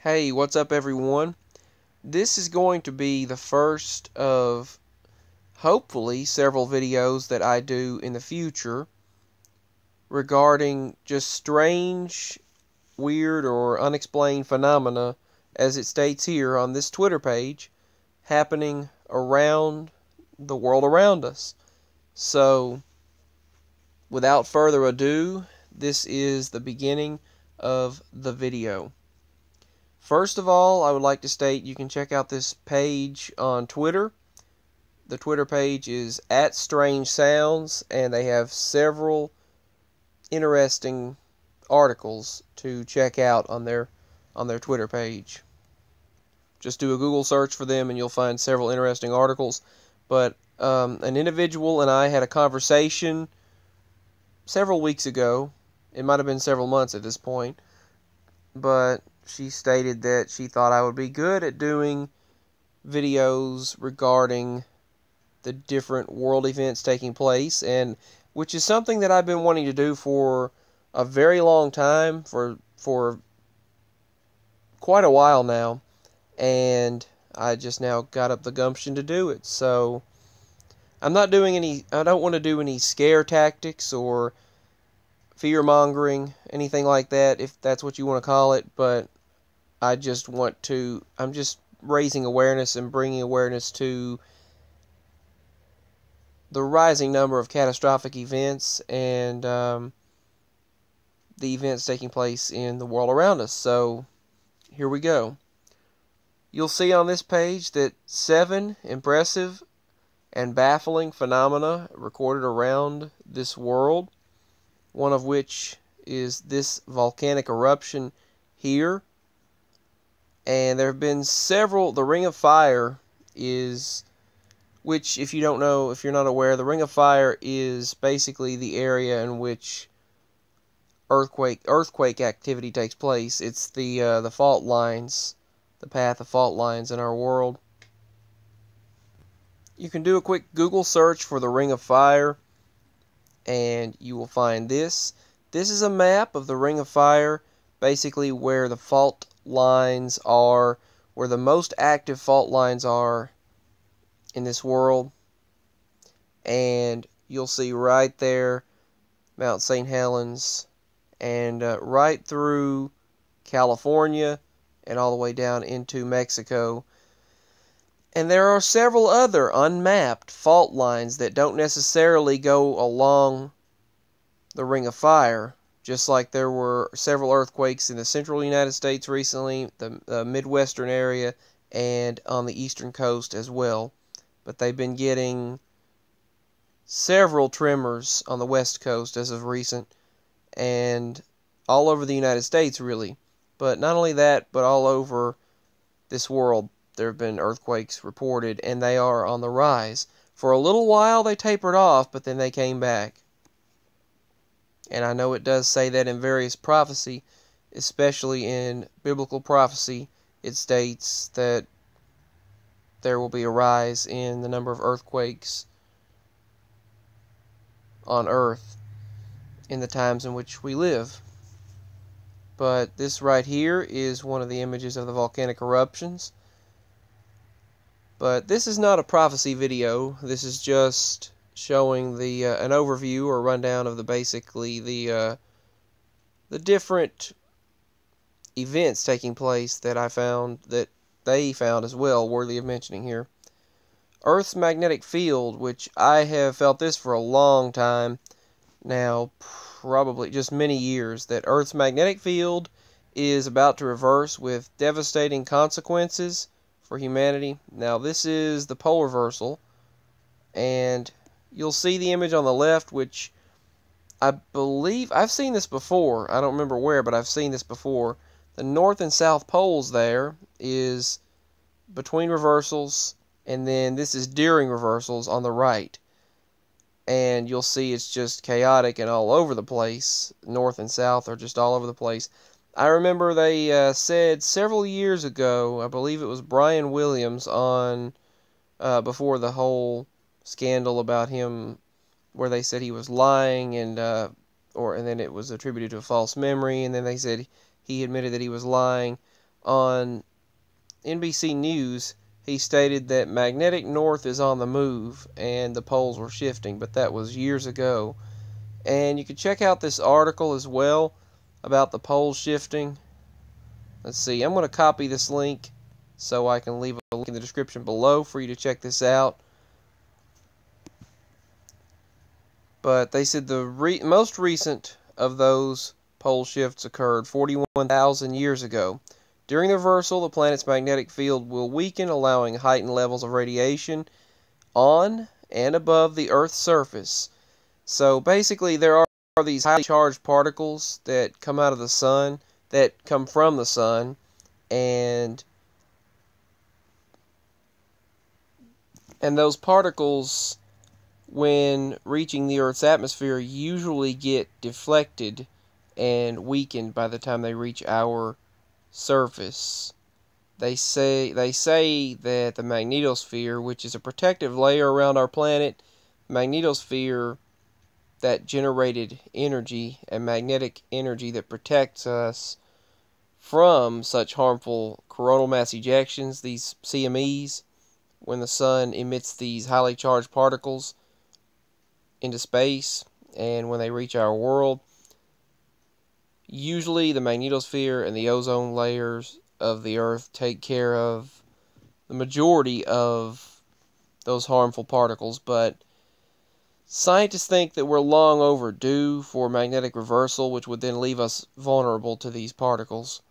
Hey, what's up everyone? This is going to be the first of hopefully several videos that I do in the future regarding just strange, weird, or unexplained phenomena, as it states here on this Twitter page, happening around the world around us. So, without further ado, this is the beginning of the video. First of all, I would like to state you can check out this page on Twitter. The Twitter page is @StrangeSounds, and they have several interesting articles to check out on their Twitter page. Just do a Google search for them and you'll find several interesting articles. But an individual and I had a conversation several weeks ago. It might have been several months at this point. But she stated that she thought I would be good at doing videos regarding the different world events taking place, and which is something that I've been wanting to do for a very long time, for quite a while now, and I just now got up the gumption to do it. So I don't want to do any scare tactics or fear-mongering, anything like that, if that's what you want to call it, but I'm just raising awareness and bringing awareness to the rising number of catastrophic events and the events taking place in the world around us. So, here we go. You'll see on this page that 7 impressive and baffling phenomena recorded around this world, one of which is this volcanic eruption here. And there have been several. The Ring of Fire which if you don't know, if you're not aware, the Ring of Fire is basically the area in which earthquake activity takes place. It's the fault lines, the path of fault lines in our world. You can do a quick Google search for the Ring of Fire, and you will find this. This is a map of the Ring of Fire, basically where the fault lines are, where the most active fault lines are in this world. And you'll see right there Mount St. Helens, and right through California and all the way down into Mexico. And there are several other unmapped fault lines that don't necessarily go along the Ring of Fire, just like there were several earthquakes in the central United States recently, the Midwestern area, and on the eastern coast as well. But they've been getting several tremors on the west coast as of recent, and all over the United States, really. But not only that, but all over this world, there have been earthquakes reported, and they are on the rise. For a little while, they tapered off, but then they came back. And I know it does say that in various prophecy, especially in biblical prophecy, it states that there will be a rise in the number of earthquakes on Earth in the times in which we live. But this right here is one of the images of the volcanic eruptions. But this is not a prophecy video. This is just showing an overview or rundown of the different events taking place that I found, that they found as well, worthy of mentioning here. Earth's magnetic field, which I have felt this for a long time now, probably just many years, that Earth's magnetic field is about to reverse with devastating consequences for humanity. Now, this is the pole reversal, and you'll see the image on the left, which I believe I've seen this before. I don't remember where, but I've seen this before. The north and south poles there is between reversals, and then this is during reversals on the right. And you'll see it's just chaotic and all over the place. North and south are just all over the place. I remember they said several years ago, I believe it was Brian Williams on before the whole scandal about him, where they said he was lying, and then it was attributed to a false memory, and then they said he admitted that he was lying. on NBC News, he stated that magnetic north is on the move and the poles were shifting, but that was years ago. And you can check out this article as well about the poles shifting. Let's see, I'm going to copy this link so I can leave a link in the description below for you to check this out. But they said the most recent of those pole shifts occurred 41,000 years ago. During the reversal, the planet's magnetic field will weaken, allowing heightened levels of radiation on and above the Earth's surface. So basically, there are these highly charged particles that come out of the sun, that come from the sun, and those particles, when reaching the Earth's atmosphere, usually get deflected and weakened by the time they reach our surface. They say that the magnetosphere, which is a protective layer around our planet, magnetosphere that generated energy and magnetic energy that protects us from such harmful coronal mass ejections, these CMEs, when the sun emits these highly charged particles into space and when they reach our world. Usually the magnetosphere and the ozone layers of the Earth take care of the majority of those harmful particles, but scientists think that we're long overdue for magnetic reversal, which would then leave us vulnerable to these particles,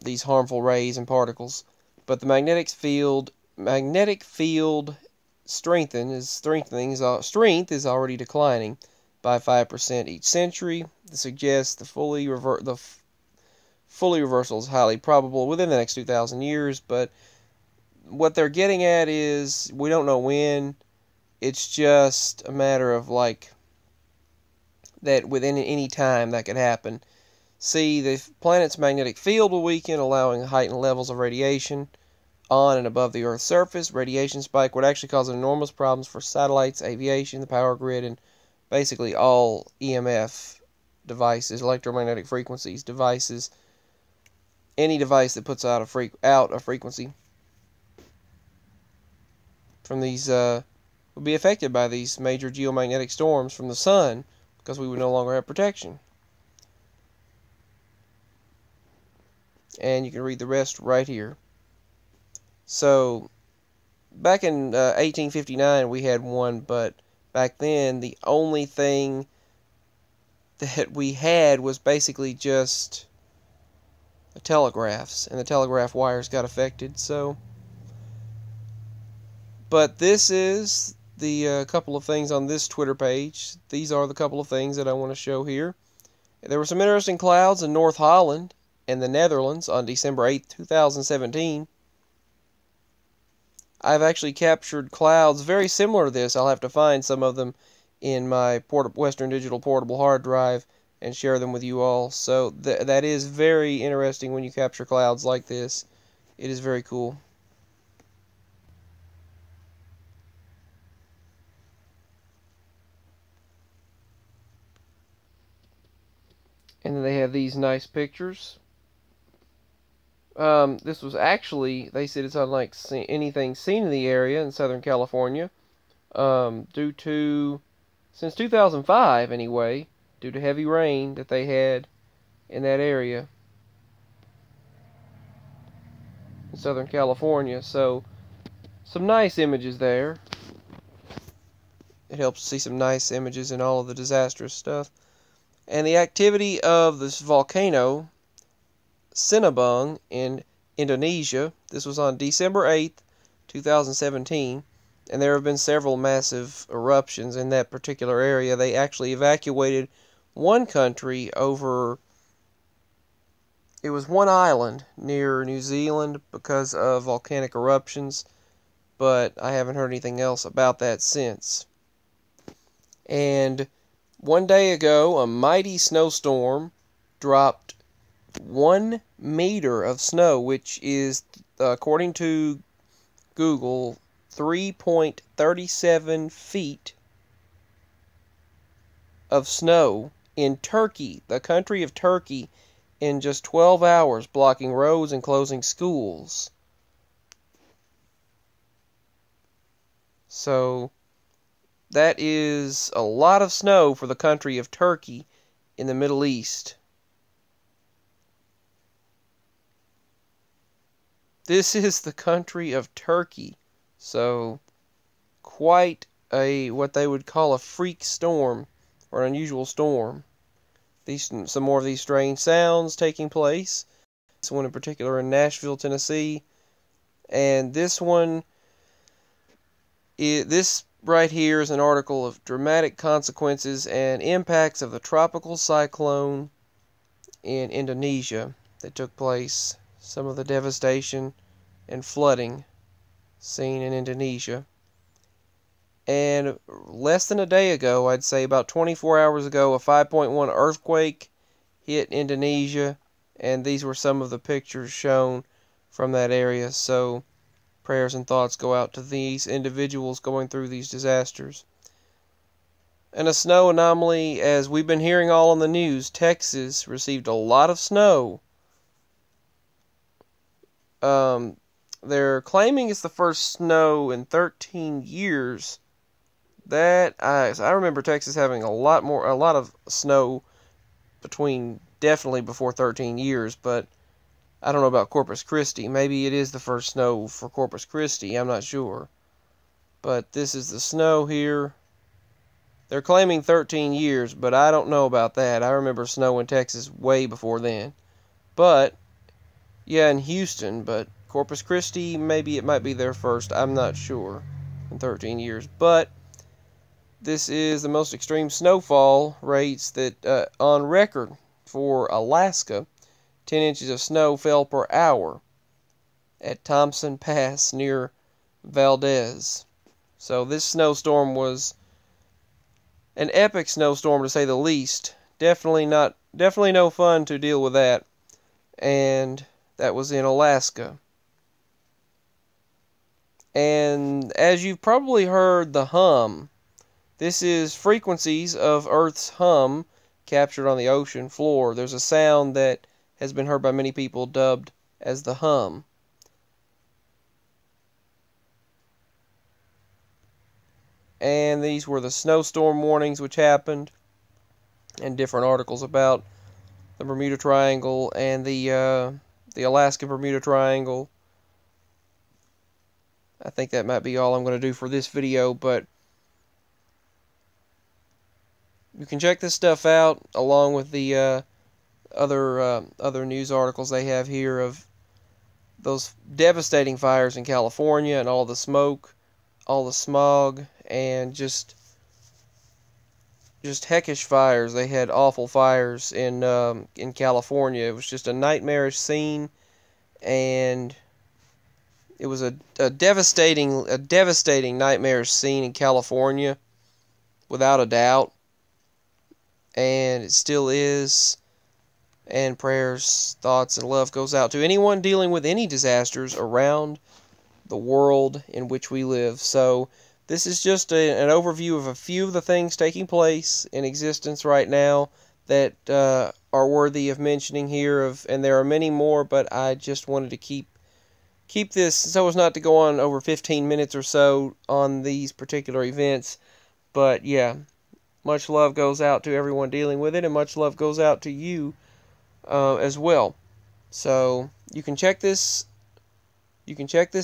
these harmful rays and particles. But the magnetic field strength is already declining by 5% each century. This suggests the fully reversal is highly probable within the next 2,000 years, but what they're getting at is we don't know when. It's just a matter of that within any time that could happen. See, the planet's magnetic field will weaken, allowing heightened levels of radiation on and above the Earth's surface. Radiation spike would actually cause enormous problems for satellites, aviation, the power grid, and basically all EMF devices, electromagnetic frequencies devices, any device that puts out a frequency from these would be affected by these major geomagnetic storms from the sun, because we would no longer have protection. And you can read the rest right here. So back in 1859 we had one, but back then the only thing that we had was basically just the telegraphs, and the telegraph wires got affected. So, but this is the couple of things on this Twitter page. These are the couple of things that I want to show here. There were some interesting clouds in North Holland and the Netherlands on December 8th, 2017. I've actually captured clouds very similar to this. I'll have to find some of them in my Western Digital portable hard drive and share them with you all. So that is very interesting when you capture clouds like this. It is very cool. And then they have these nice pictures. This was actually, they said it's unlike anything seen in the area in Southern California, due to, since 2005 anyway, due to heavy rain that they had in that area in Southern California. So, some nice images there. It helps to see some nice images in all of the disastrous stuff. And the activity of this volcano, Sinabung, in Indonesia. This was on December 8th, 2017. And there have been several massive eruptions in that particular area. They actually evacuated one country over... It was one island near New Zealand because of volcanic eruptions. But I haven't heard anything else about that since. And one day ago, a mighty snowstorm dropped 1 meter of snow, which is, according to Google, 3.37 feet of snow in Turkey. The country of Turkey in just 12 hours, blocking roads and closing schools. So that is a lot of snow for the country of Turkey in the Middle East. This is the country of Turkey. So quite what they would call a freak storm or an unusual storm. Some more of these strange sounds taking place. This one in particular in Nashville, Tennessee. And this right here is an article of dramatic consequences and impacts of the tropical cyclone in Indonesia that took place. Some of the devastation and flooding seen in Indonesia. And less than a day ago, I'd say about 24 hours ago, a 5.1 earthquake hit Indonesia, and these were some of the pictures shown from that area. So prayers and thoughts go out to these individuals going through these disasters. And a snow anomaly, as we've been hearing all on the news, Texas received a lot of snow. They're claiming it's the first snow in 13 years. I remember Texas having a lot of snow definitely before 13 years, but I don't know about Corpus Christi. Maybe it is the first snow for Corpus Christi, I'm not sure. But this is the snow here. They're claiming 13 years, but I don't know about that. I remember snow in Texas way before then. But, yeah, in Houston, but Corpus Christi, maybe it might be their first, I'm not sure, in 13 years. But this is the most extreme snowfall rates that on record for Alaska. 10 inches of snow fell per hour at Thompson Pass near Valdez. So this snowstorm was an epic snowstorm to say the least. Definitely no fun to deal with that. And that was in Alaska. And as you've probably heard the hum, this is frequencies of Earth's hum captured on the ocean floor. There's a sound that has been heard by many people dubbed as the hum. And these were the snowstorm warnings which happened, and different articles about the Bermuda Triangle and the Alaska Bermuda Triangle. I think that might be all I'm going to do for this video, but you can check this stuff out along with the other news articles they have here of those devastating fires in California and all the smoke, all the smog, and just heckish fires. They had awful fires in California. It was just a nightmarish scene, and it was a devastating nightmarish scene in California, without a doubt. And it still is. And prayers, thoughts, and love goes out to anyone dealing with any disasters around the world in which we live. So this is just an overview of a few of the things taking place in existence right now that are worthy of mentioning here. And there are many more, but I just wanted to keep this so as not to go on over 15 minutes or so on these particular events. But yeah, much love goes out to everyone dealing with it, and much love goes out to you as well. So you can check this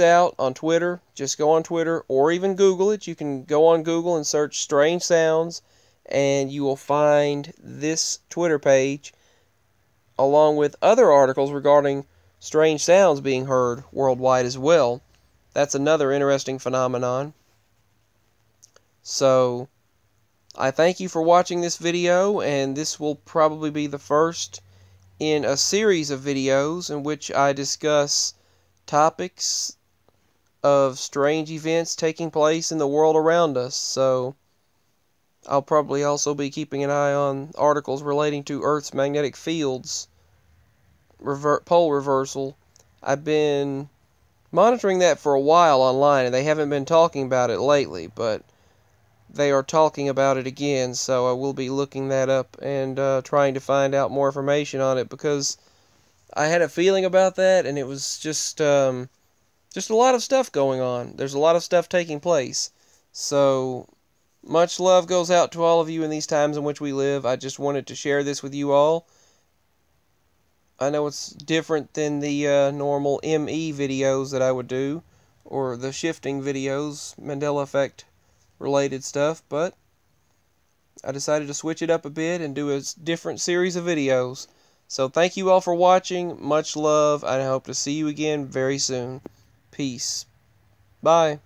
out on Twitter. Just go on Twitter, or even Google it. You can go on Google and search strange sounds, and you will find this Twitter page along with other articles regarding strange sounds being heard worldwide as well. That's another interesting phenomenon. So I thank you for watching this video, and this will probably be the first in a series of videos in which I discuss topics of strange events taking place in the world around us. So I'll probably also be keeping an eye on articles relating to Earth's magnetic fields, pole reversal. I've been monitoring that for a while online, and they haven't been talking about it lately, but they are talking about it again, so I will be looking that up and trying to find out more information on it, because I had a feeling about that, and it was just a lot of stuff going on. There's a lot of stuff taking place. So, much love goes out to all of you in these times in which we live. I just wanted to share this with you all. I know it's different than the normal ME videos that I would do, or the shifting videos, Mandela Effect related stuff, but I decided to switch it up a bit and do a different series of videos. So thank you all for watching. Much love. I hope to see you again very soon. Peace. Bye.